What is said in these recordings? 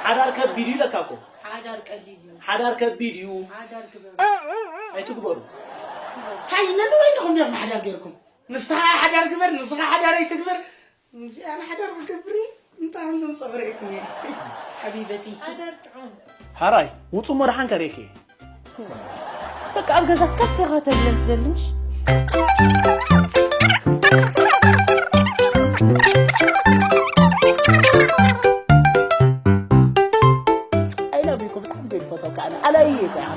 حدار كبيديو لكاكو حدار قليل حدار كبيديو حدار كبير أي تكبروا هاي نلو وينكم يا حدار غيركم نصها حدار كبير نصها حدار أي تكبر أنا حدار كبري أنت عندهم صبركم يا حبيبتي حدار تعون هراي وصو مرحان كريكي بك أبغى كفي غاتب لم تزلمش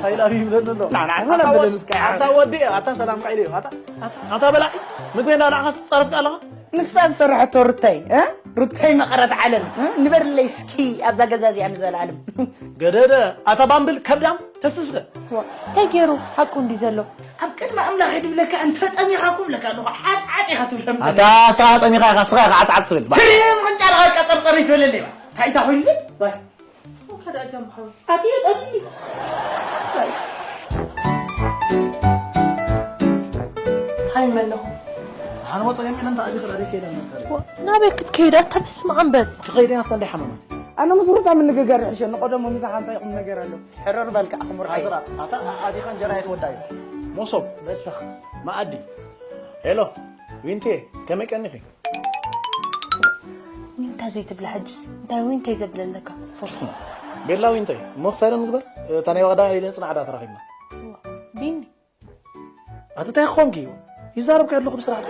I love you no nah sana belum sekarang ata wadi ata salam kaide ata bala مقبل أنا عايز تصرف كله نسأل صراحة روتاي ها روتاي ما قرأت علم نبر ليش كي أبزا جزازي عن ذا العلم قدرة أتا بامبل كبلام تسسه تجيرو حكون ديزلو أبكر ما أملا غير لك أنت أمي حكوم لك أنه عاس يخطو لهم أتا ساعة أمي خا صغير عاس تقول كريم من جال غير كتر قريت ولا ليه هاي تحوي زين باي وكذا جنب حول أتيت أبي هاي ملهم أنا ما تقيم أنت أبي خلادي كده نابك كيدا تبس ما عمبل تغيرين أصلا لي حمام أنا مصروف من نجار عشان نقدم ومسح عن طريق النجار له حرر بالك أخمر عزرا أتا أدي خان جرايت وداي مصب بتخ ما أدي هلو وينتي كم كأني في وين تزيت بالحجز دا وين تيزبل لك فوكس بيلا وينتي مو صاير نقبل تاني وغدا إلين صنع عادات رخيمة بيني أتا تاي خونكي يزارب كاد لكم بسرعة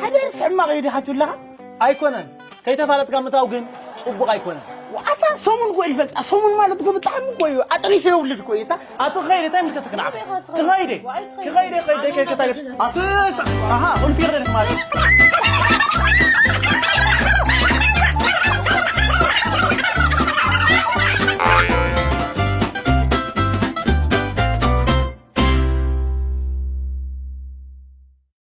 حدا يسمع ما غيري حتقول لها أيكونن كي تفعلت كم تاوجن صبغ أيكونن وأتا سومن قوي فلت سومن ما لتقول بتعمل قوي أتري شيء ولد قوي تا أتغيري تايم كتكنع كغيري كغيري كي كتاجس أتس أها قول في غيرك مالك